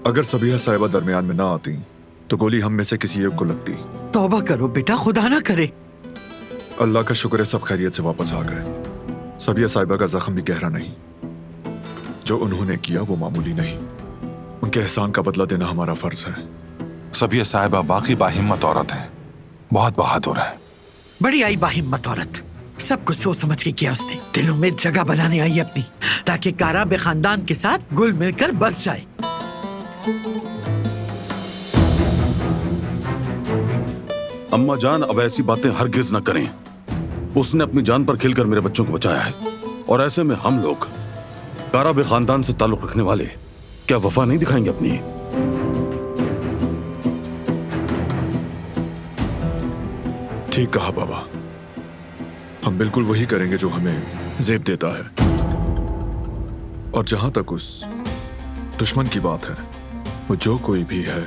अगर सबिया साहिबा दरमियान में ना आती तो गोली हम में से किसी एक को लगती। तौबा करो बेटा, खुदा ना करे। अल्लाह का शुक्र है सब खैरियत से वापस आ गए। सबिया साहिबा का जख्म भी गहरा नहीं। जो उन्होंने किया वो मामूली नहीं। उनके एहसान का बदला देना हमारा फर्ज है। सबिया साहिबा बाकी बाहिम्मत औरत है, बहुत बहादुर है। बड़ी आई बाहिम्मत औरत। सब कुछ सोच समझ के किया उसने। दिलों में जगह बनाने आई अपनी, ताकि काराब खानदान के साथ गुल मिलकर बस जाए। अम्मा जान, अब ऐसी बातें हरगिज न करें। उसने अपनी जान पर खेलकर मेरे बच्चों को बचाया है, और ऐसे में हम लोग काराब खानदान से ताल्लुक रखने वाले क्या वफा नहीं दिखाएंगे अपनी? ठीक कहा बाबा, हम बिल्कुल वही करेंगे जो हमें ज़ेब देता है। और जहां तक उस दुश्मन की बात है, वो जो कोई भी है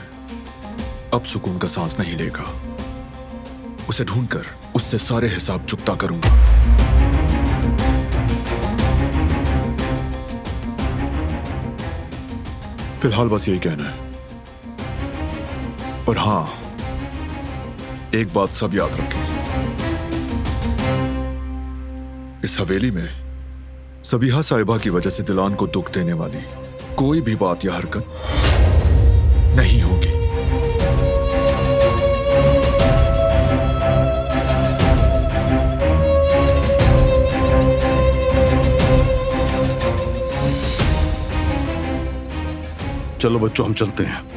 अब सुकून का सांस नहीं लेगा। उसे ढूंढकर उससे सारे हिसाब चुकता करूंगा। फिलहाल बस यही कहना है। और हां, एक बात सब याद रखें, इस हवेली में सबिहा साहिबा की वजह से दिलान को दुख देने वाली कोई भी बात या हरकत नहीं होगी। चलो बच्चों, हम चलते हैं।